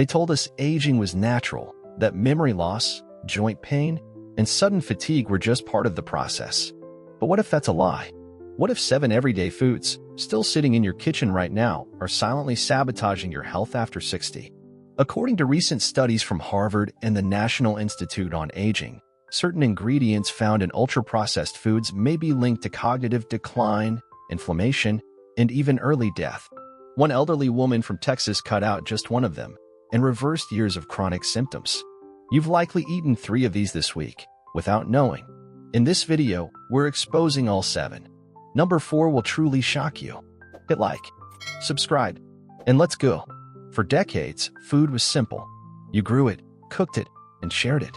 They told us aging was natural, that memory loss, joint pain, and sudden fatigue were just part of the process. But what if that's a lie? What if 7 everyday foods, still sitting in your kitchen right now, are silently sabotaging your health after 60? According to recent studies from Harvard and the National Institute on Aging, certain ingredients found in ultra-processed foods may be linked to cognitive decline, inflammation, and even early death. One elderly woman from Texas cut out just one of them and reversed years of chronic symptoms. You've likely eaten 3 of these this week, without knowing. In this video, we're exposing all 7. Number 4 will truly shock you. Hit like, subscribe, and let's go. For decades, food was simple. You grew it, cooked it, and shared it.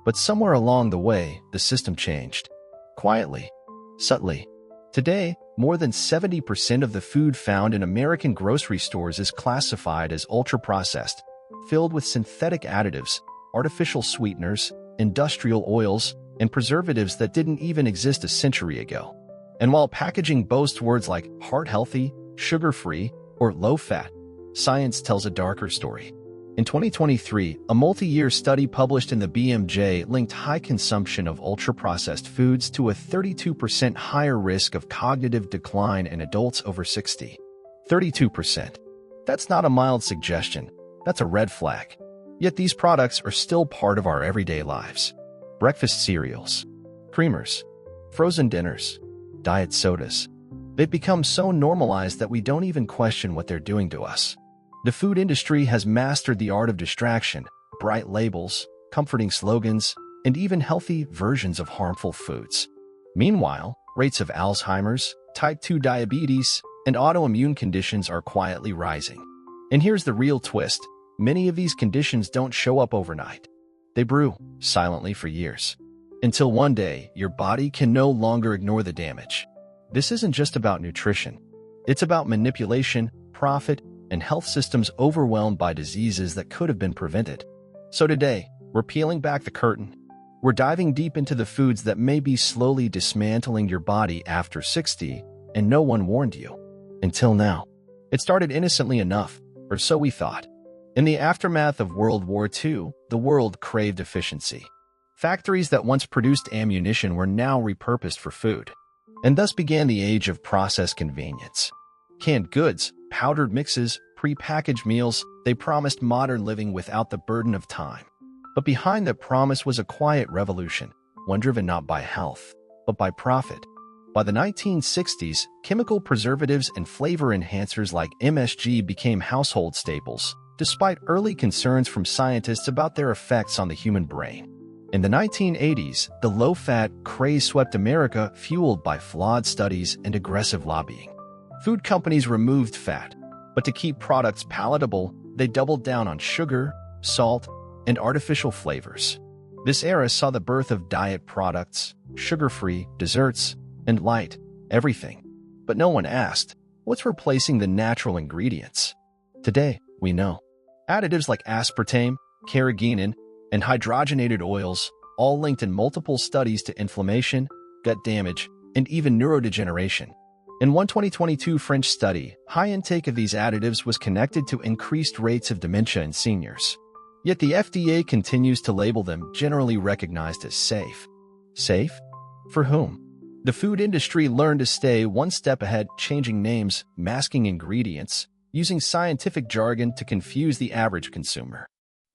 But somewhere along the way, the system changed. Quietly, subtly. Today, more than 70% of the food found in American grocery stores is classified as ultra-processed, filled with synthetic additives, artificial sweeteners, industrial oils, and preservatives that didn't even exist a century ago. And while packaging boasts words like heart-healthy, sugar-free, or low-fat, science tells a darker story. In 2023, a multi-year study published in the BMJ linked high consumption of ultra-processed foods to a 32% higher risk of cognitive decline in adults over 60. 32%. That's not a mild suggestion. That's a red flag. Yet these products are still part of our everyday lives. Breakfast cereals, creamers, frozen dinners, diet sodas. They've become so normalized that we don't even question what they're doing to us. The food industry has mastered the art of distraction, bright labels, comforting slogans, and even healthy versions of harmful foods. Meanwhile, rates of Alzheimer's, type 2 diabetes, and autoimmune conditions are quietly rising. And here's the real twist. Many of these conditions don't show up overnight. They brew silently for years, until one day your body can no longer ignore the damage. This isn't just about nutrition. It's about manipulation, profit, and health systems overwhelmed by diseases that could have been prevented. So today, we're peeling back the curtain. We're diving deep into the foods that may be slowly dismantling your body after 60, and no one warned you. Until now. It started innocently enough, or so we thought. In the aftermath of World War II, the world craved efficiency. Factories that once produced ammunition were now repurposed for food. And thus began the age of processed convenience. Canned goods, powdered mixes, pre-packaged meals, they promised modern living without the burden of time. But behind that promise was a quiet revolution, one driven not by health, but by profit. By the 1960s, chemical preservatives and flavor enhancers like MSG became household staples, despite early concerns from scientists about their effects on the human brain. In the 1980s, the low-fat craze swept America, fueled by flawed studies and aggressive lobbying. Food companies removed fat, but to keep products palatable, they doubled down on sugar, salt, and artificial flavors. This era saw the birth of diet products, sugar-free, desserts, and light, everything. But no one asked, what's replacing the natural ingredients? Today, we know. Additives like aspartame, carrageenan, and hydrogenated oils, all linked in multiple studies to inflammation, gut damage, and even neurodegeneration. In one 2022 French study, high intake of these additives was connected to increased rates of dementia in seniors. Yet the FDA continues to label them generally recognized as safe. Safe? For whom? The food industry learned to stay one step ahead, changing names, masking ingredients, using scientific jargon to confuse the average consumer.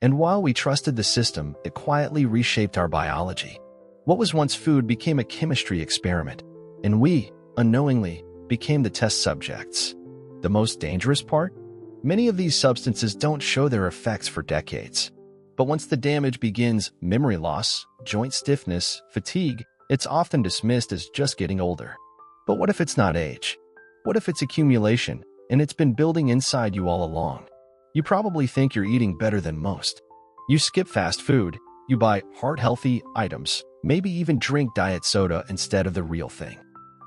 And while we trusted the system, it quietly reshaped our biology. What was once food became a chemistry experiment, and we, unknowingly, became the test subjects. The most dangerous part? Many of these substances don't show their effects for decades. But once the damage begins, memory loss, joint stiffness, fatigue, it's often dismissed as just getting older. But what if it's not age? What if it's accumulation, and it's been building inside you all along? You probably think you're eating better than most. You skip fast food, you buy heart-healthy items, maybe even drink diet soda instead of the real thing.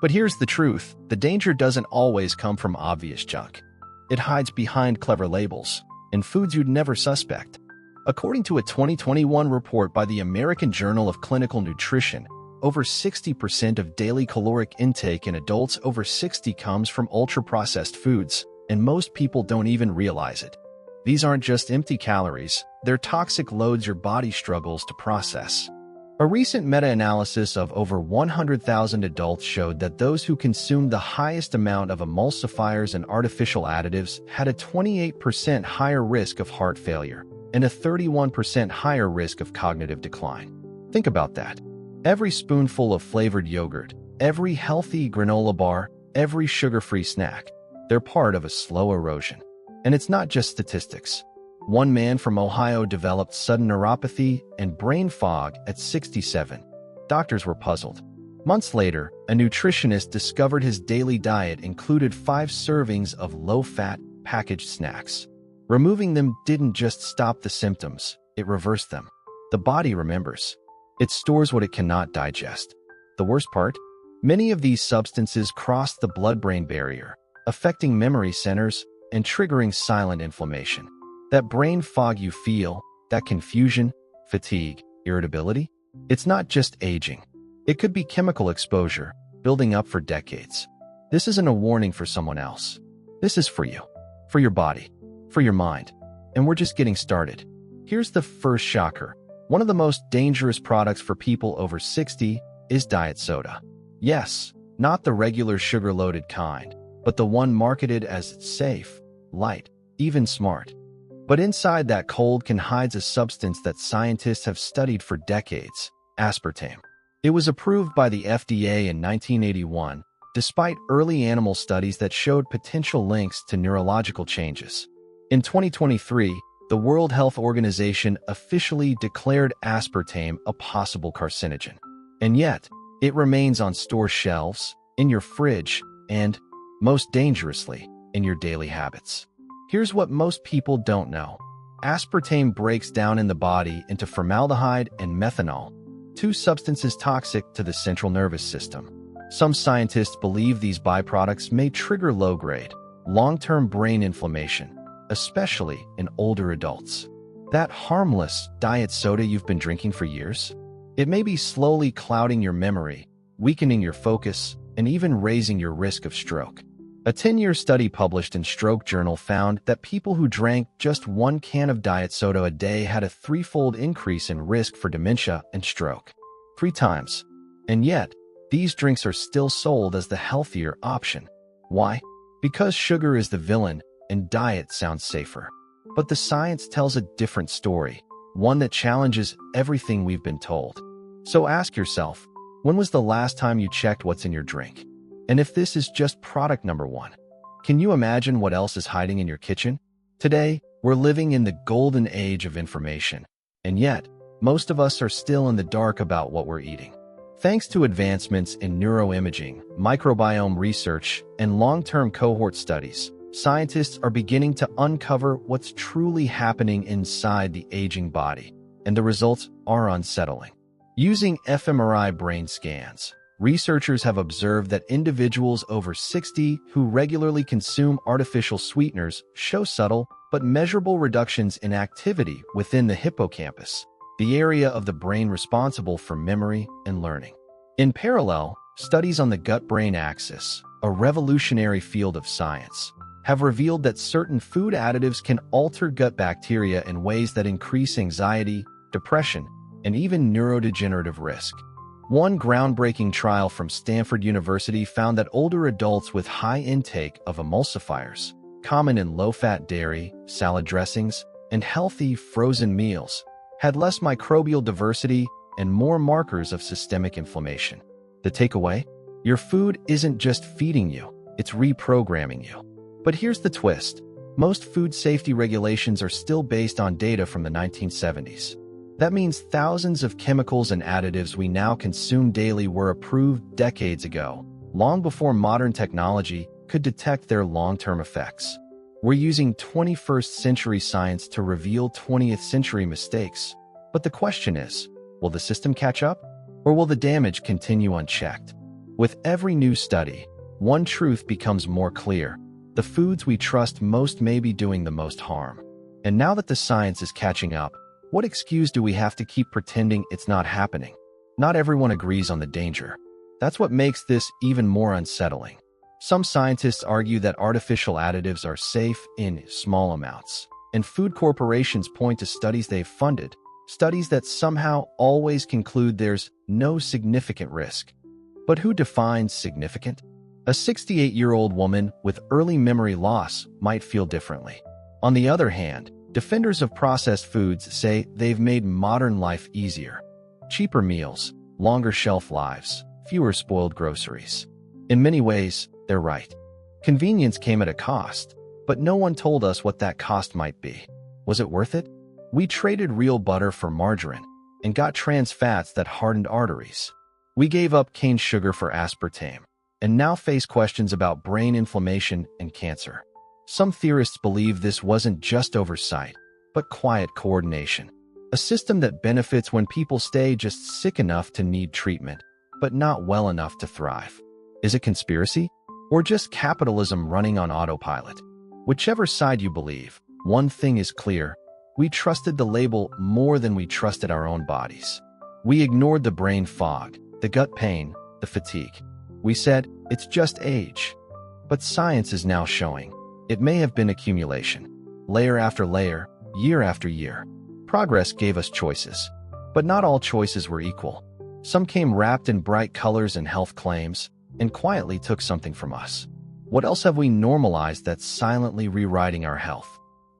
But here's the truth, the danger doesn't always come from obvious junk. It hides behind clever labels, and foods you'd never suspect. According to a 2021 report by the American Journal of Clinical Nutrition, over 60% of daily caloric intake in adults over 60 comes from ultra-processed foods, and most people don't even realize it. These aren't just empty calories, they're toxic loads your body struggles to process. A recent meta-analysis of over 100,000 adults showed that those who consumed the highest amount of emulsifiers and artificial additives had a 28% higher risk of heart failure and a 31% higher risk of cognitive decline. Think about that. Every spoonful of flavored yogurt, every healthy granola bar, every sugar-free snack, they're part of a slow erosion. And it's not just statistics. One man from Ohio developed sudden neuropathy and brain fog at 67. Doctors were puzzled. Months later, a nutritionist discovered his daily diet included 5 servings of low-fat, packaged snacks. Removing them didn't just stop the symptoms, it reversed them. The body remembers. It stores what it cannot digest. The worst part? Many of these substances cross the blood-brain barrier, affecting memory centers and triggering silent inflammation. That brain fog you feel, that confusion, fatigue, irritability, it's not just aging. It could be chemical exposure, building up for decades. This isn't a warning for someone else. This is for you, for your body, for your mind. And we're just getting started. Here's the first shocker. One of the most dangerous products for people over 60 is diet soda. Yes, not the regular sugar-loaded kind, but the one marketed as safe, light, even smart. But inside that cold can hides a substance that scientists have studied for decades, aspartame. It was approved by the FDA in 1981, despite early animal studies that showed potential links to neurological changes. In 2023, the World Health Organization officially declared aspartame a possible carcinogen. And yet, it remains on store shelves, in your fridge, and, most dangerously, in your daily habits. Here's what most people don't know. Aspartame breaks down in the body into formaldehyde and methanol, 2 substances toxic to the central nervous system. Some scientists believe these byproducts may trigger low-grade, long-term brain inflammation, especially in older adults. That harmless diet soda you've been drinking for years? It may be slowly clouding your memory, weakening your focus, and even raising your risk of stroke. A 10-year study published in Stroke Journal found that people who drank just 1 can of diet soda a day had a 3-fold increase in risk for dementia and stroke. 3 times. And yet, these drinks are still sold as the healthier option. Why? Because sugar is the villain and diet sounds safer. But the science tells a different story, one that challenges everything we've been told. So ask yourself, when was the last time you checked what's in your drink? And if this is just product number 1, can you imagine what else is hiding in your kitchen? Today, we're living in the golden age of information, and yet, most of us are still in the dark about what we're eating. Thanks to advancements in neuroimaging, microbiome research, and long-term cohort studies, scientists are beginning to uncover what's truly happening inside the aging body, and the results are unsettling. Using fMRI brain scans, researchers have observed that individuals over 60 who regularly consume artificial sweeteners show subtle but measurable reductions in activity within the hippocampus, the area of the brain responsible for memory and learning. In parallel, studies on the gut-brain axis, a revolutionary field of science, have revealed that certain food additives can alter gut bacteria in ways that increase anxiety, depression, and even neurodegenerative risk. One groundbreaking trial from Stanford University found that older adults with high intake of emulsifiers, common in low-fat dairy, salad dressings, and healthy frozen meals, had less microbial diversity and more markers of systemic inflammation. The takeaway? Your food isn't just feeding you, it's reprogramming you. But here's the twist. Most food safety regulations are still based on data from the 1970s. That means thousands of chemicals and additives we now consume daily were approved decades ago, long before modern technology could detect their long-term effects. We're using 21st century science to reveal 20th century mistakes. But the question is, will the system catch up? Or will the damage continue unchecked? With every new study, one truth becomes more clear. The foods we trust most may be doing the most harm. And now that the science is catching up, what excuse do we have to keep pretending it's not happening? Not everyone agrees on the danger. That's what makes this even more unsettling. Some scientists argue that artificial additives are safe in small amounts, and food corporations point to studies they've funded, studies that somehow always conclude there's no significant risk. But who defines significant? A 68-year-old woman with early memory loss might feel differently. On the other hand, defenders of processed foods say they've made modern life easier. Cheaper meals, longer shelf lives, fewer spoiled groceries. In many ways, they're right. Convenience came at a cost, but no one told us what that cost might be. Was it worth it? We traded real butter for margarine and got trans fats that hardened arteries. We gave up cane sugar for aspartame and now face questions about brain inflammation and cancer. Some theorists believe this wasn't just oversight, but quiet coordination. A system that benefits when people stay just sick enough to need treatment, but not well enough to thrive. Is it conspiracy? Or just capitalism running on autopilot? Whichever side you believe, one thing is clear. We trusted the label more than we trusted our own bodies. We ignored the brain fog, the gut pain, the fatigue. We said, it's just age. But science is now showing it may have been accumulation. Layer after layer, year after year. Progress gave us choices. But not all choices were equal. Some came wrapped in bright colors and health claims, and quietly took something from us. What else have we normalized that's silently rewriting our health?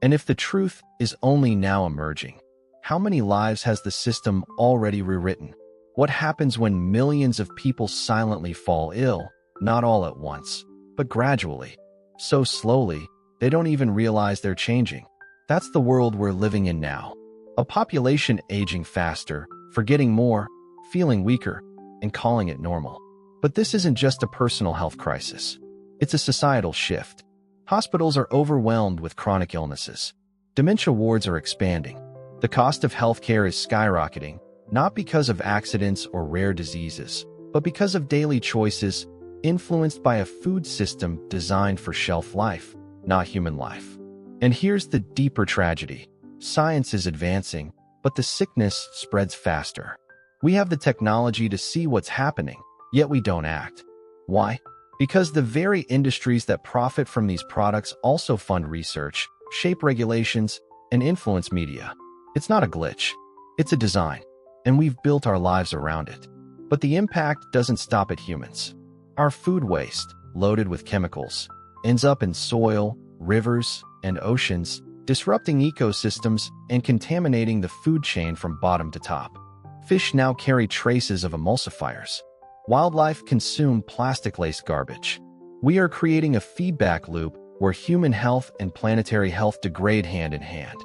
And if the truth is only now emerging, how many lives has the system already rewritten? What happens when millions of people silently fall ill, not all at once, but gradually? So slowly, they don't even realize they're changing. That's the world we're living in now. A population aging faster, forgetting more, feeling weaker, and calling it normal. But this isn't just a personal health crisis. It's a societal shift. Hospitals are overwhelmed with chronic illnesses. Dementia wards are expanding. The cost of healthcare is skyrocketing, not because of accidents or rare diseases, but because of daily choices influenced by a food system designed for shelf life, not human life. And here's the deeper tragedy. Science is advancing, but the sickness spreads faster. We have the technology to see what's happening, yet we don't act. Why? Because the very industries that profit from these products also fund research, shape regulations, and influence media. It's not a glitch. It's a design, and we've built our lives around it. But the impact doesn't stop at humans. Our food waste, loaded with chemicals, ends up in soil, rivers, and oceans, disrupting ecosystems and contaminating the food chain from bottom to top. Fish now carry traces of emulsifiers. Wildlife consume plastic-laced garbage. We are creating a feedback loop where human health and planetary health degrade hand in hand.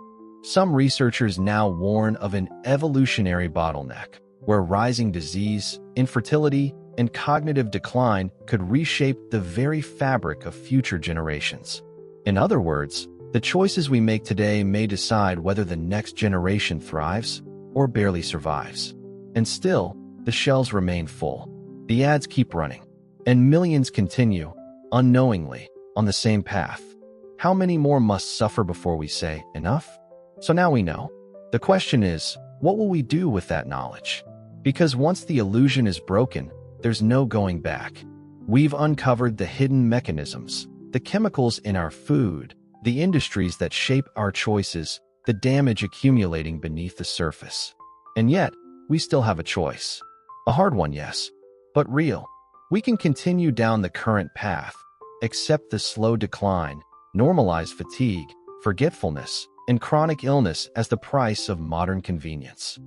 Some researchers now warn of an evolutionary bottleneck, where rising disease, infertility, and cognitive decline could reshape the very fabric of future generations. In other words, the choices we make today may decide whether the next generation thrives or barely survives. And still, the shelves remain full. The ads keep running, and millions continue, unknowingly, on the same path. How many more must suffer before we say, enough? So now we know. The question is, what will we do with that knowledge? Because once the illusion is broken, there's no going back. We've uncovered the hidden mechanisms, the chemicals in our food, the industries that shape our choices, the damage accumulating beneath the surface. And yet, we still have a choice. A hard one, yes, but real. We can continue down the current path, accept the slow decline, normalize fatigue, forgetfulness, and chronic illness as the price of modern convenience.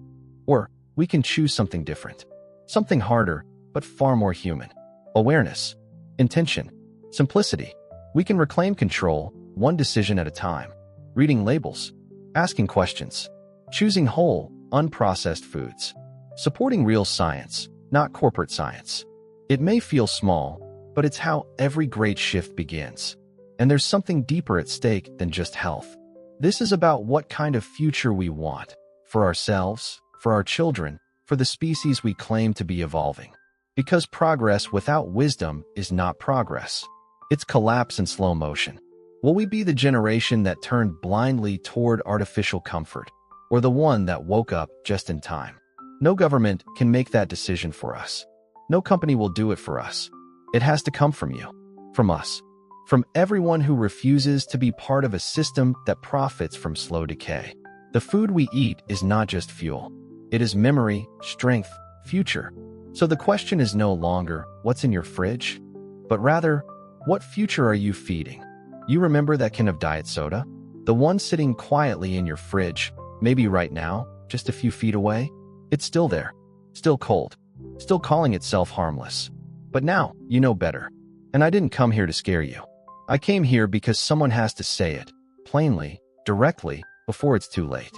Or we can choose something different, something harder, but far more human. Awareness, intention, simplicity. We can reclaim control, one decision at a time. Reading labels, asking questions, choosing whole, unprocessed foods, supporting real science, not corporate science. It may feel small, but it's how every great shift begins. And there's something deeper at stake than just health. This is about what kind of future we want, for ourselves, for our children, for the species we claim to be evolving. Because progress without wisdom is not progress. It's collapse in slow motion. Will we be the generation that turned blindly toward artificial comfort, or the one that woke up just in time? No government can make that decision for us. No company will do it for us. It has to come from you, from us, from everyone who refuses to be part of a system that profits from slow decay. The food we eat is not just fuel. It is memory, strength, future. So the question is no longer, what's in your fridge? But rather, what future are you feeding? You remember that can of diet soda? The one sitting quietly in your fridge, maybe right now, just a few feet away? It's still there, still cold, still calling itself harmless. But now, you know better. And I didn't come here to scare you. I came here because someone has to say it, plainly, directly, before it's too late.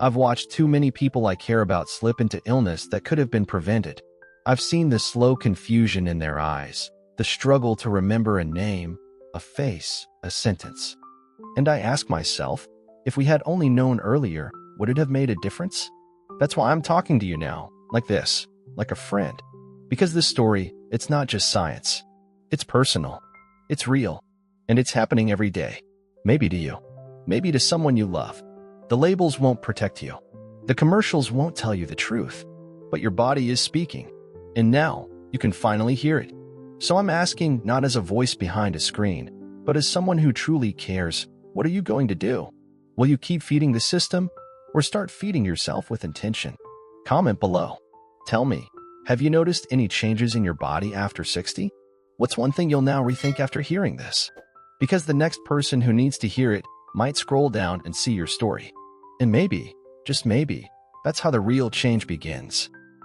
I've watched too many people I care about slip into illness that could have been prevented. I've seen the slow confusion in their eyes, the struggle to remember a name, a face, a sentence. And I ask myself, if we had only known earlier, would it have made a difference? That's why I'm talking to you now, like this, like a friend. Because this story, it's not just science. It's personal. It's real. And it's happening every day. Maybe to you. Maybe to someone you love. The labels won't protect you. The commercials won't tell you the truth. But your body is speaking. And now, you can finally hear it. So I'm asking, not as a voice behind a screen, but as someone who truly cares, what are you going to do? Will you keep feeding the system, or start feeding yourself with intention? Comment below. Tell me, have you noticed any changes in your body after 60? What's one thing you'll now rethink after hearing this? Because the next person who needs to hear it might scroll down and see your story. And maybe, just maybe, that's how the real change begins.